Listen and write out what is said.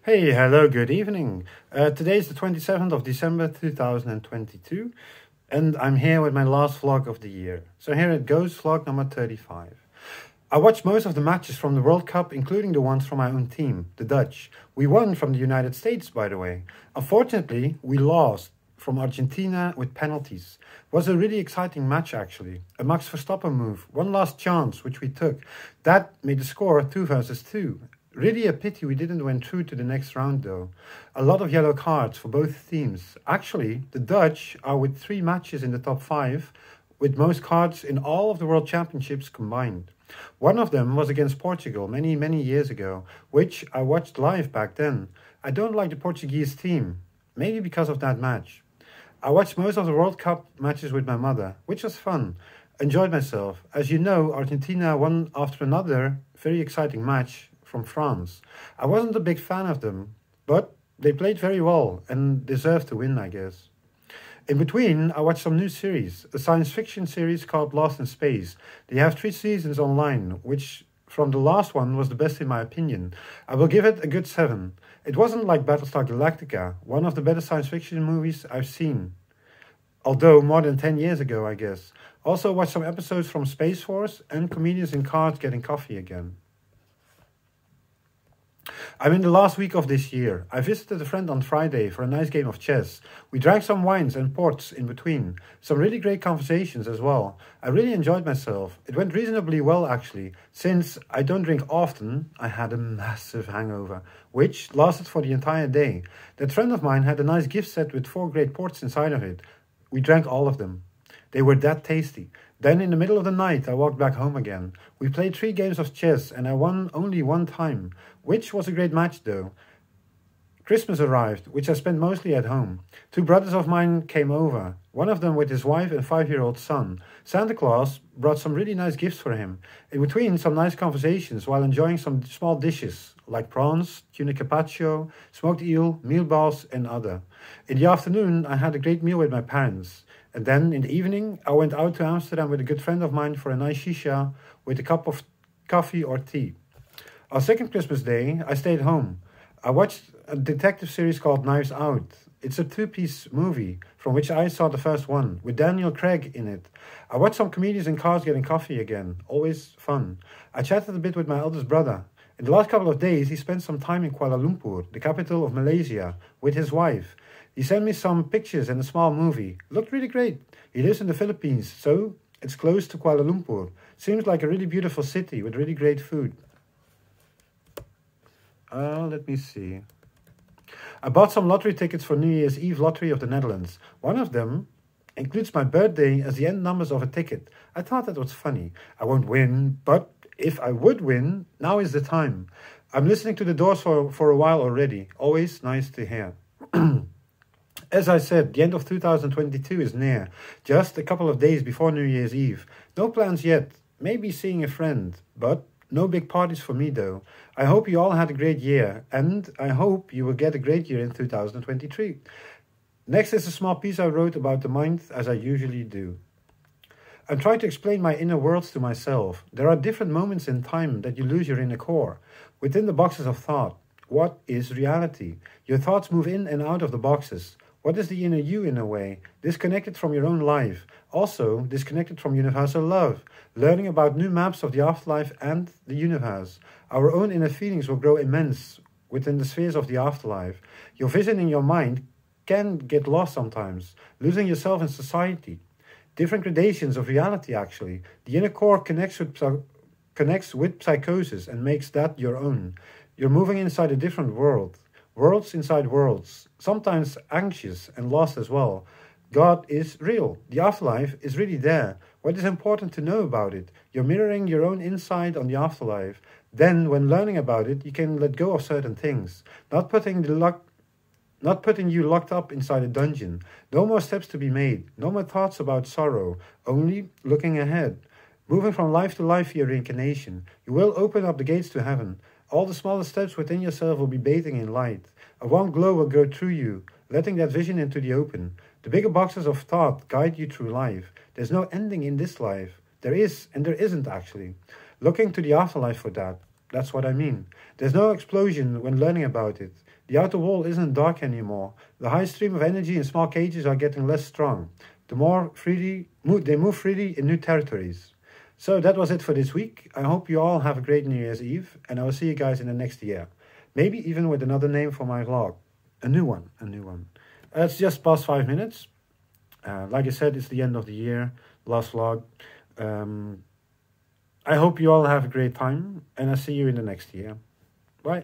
Hey, hello, good evening. Today is the 27th of December 2022, and I'm here with my last vlog of the year. So here it goes, vlog number 35. I watched most of the matches from the World Cup, including the ones from my own team, the Dutch. We won from the United States, by the way. Unfortunately, we lost from Argentina with penalties. It was a really exciting match, actually. A Max Verstappen move, one last chance, which we took. That made the score 2-2. Really a pity we didn't went through to the next round though. A lot of yellow cards for both teams. Actually, the Dutch are with 3 matches in the top 5, with most cards in all of the World Championships combined. One of them was against Portugal many years ago, which I watched live back then. I don't like the Portuguese team, maybe because of that match. I watched most of the World Cup matches with my mother, which was fun. Enjoyed myself. As you know, Argentina won after another very exciting match from France. I wasn't a big fan of them, but they played very well and deserved to win, I guess. In between, I watched some new series, a science fiction series called Lost in Space. They have 3 seasons online, which from the last one was the best in my opinion. I will give it a good 7. It wasn't like Battlestar Galactica, one of the better science fiction movies I've seen. Although more than 10 years ago, I guess. Also watched some episodes from Space Force and Comedians in Cars Getting Coffee Again. I'm in the last week of this year. I visited a friend on Friday for a nice game of chess. We drank some wines and ports in between. Some really great conversations as well. I really enjoyed myself. It went reasonably well actually. Since I don't drink often, I had a massive hangover, which lasted for the entire day. That friend of mine had a nice gift set with 4 great ports inside of it. We drank all of them. They were that tasty. Then in the middle of the night I walked back home again. We played 3 games of chess and I won only 1 time, which was a great match though. Christmas arrived, which I spent mostly at home. 2 brothers of mine came over, one of them with his wife and 5-year-old son. Santa Claus brought some really nice gifts for him. In between, some nice conversations while enjoying some small dishes like prawns, tuna carpaccio, smoked eel, meatballs and other. In the afternoon I had a great meal with my parents. And then in the evening, I went out to Amsterdam with a good friend of mine for a nice shisha with a cup of coffee or tea. Our second Christmas day, I stayed home. I watched a detective series called Knives Out. It's a 2-piece movie, from which I saw the first one, with Daniel Craig in it. I watched some Comedians in Cars Getting Coffee Again, always fun. I chatted a bit with my eldest brother. In the last couple of days, he spent some time in Kuala Lumpur, the capital of Malaysia, with his wife. He sent me some pictures and a small movie. Looked really great. He lives in the Philippines, so it's close to Kuala Lumpur. Seems like a really beautiful city with really great food. Let me see. I bought some lottery tickets for New Year's Eve lottery of the Netherlands. One of them includes my birthday as the end numbers of a ticket. I thought that was funny. I won't win, but if I would win, now is the time. I'm listening to the Doors for a while already. Always nice to hear. As I said, the end of 2022 is near, just a couple of days before New Year's Eve. No plans yet, maybe seeing a friend, but no big parties for me though. I hope you all had a great year, and I hope you will get a great year in 2023. Next is a small piece I wrote about the mind, as I usually do. I'm trying to explain my inner worlds to myself. There are different moments in time that you lose your inner core, within the boxes of thought. What is reality? Your thoughts move in and out of the boxes. What is the inner you in a way? Disconnected from your own life. Also disconnected from universal love. Learning about new maps of the afterlife and the universe. Our own inner feelings will grow immense within the spheres of the afterlife. Your vision in your mind can get lost sometimes. Losing yourself in society. Different gradations of reality actually. The inner core connects with psychosis and makes that your own. You're moving inside a different world. Worlds inside worlds, sometimes anxious and lost as well. God is real. The afterlife is really there. What is important to know about it? You're mirroring your own inside on the afterlife. Then, when learning about it, you can let go of certain things. Not putting you locked up inside a dungeon. No more steps to be made. No more thoughts about sorrow. Only looking ahead. Moving from life to life via reincarnation. You will open up the gates to heaven. All the smaller steps within yourself will be bathing in light. A warm glow will go through you, letting that vision into the open. The bigger boxes of thought guide you through life. There's no ending in this life. There is, and there isn't actually. Looking to the afterlife for that. That's what I mean. There's no explosion when learning about it. The outer wall isn't dark anymore. The high stream of energy in small cages are getting less strong. They move freely in new territories. So that was it for this week. I hope you all have a great New Year's Eve, and I will see you guys in the next year. Maybe even with another name for my vlog. A new one. It's just past 5 minutes. Like I said, it's the end of the year. Last vlog. I hope you all have a great time, and I'll see you in the next year. Bye.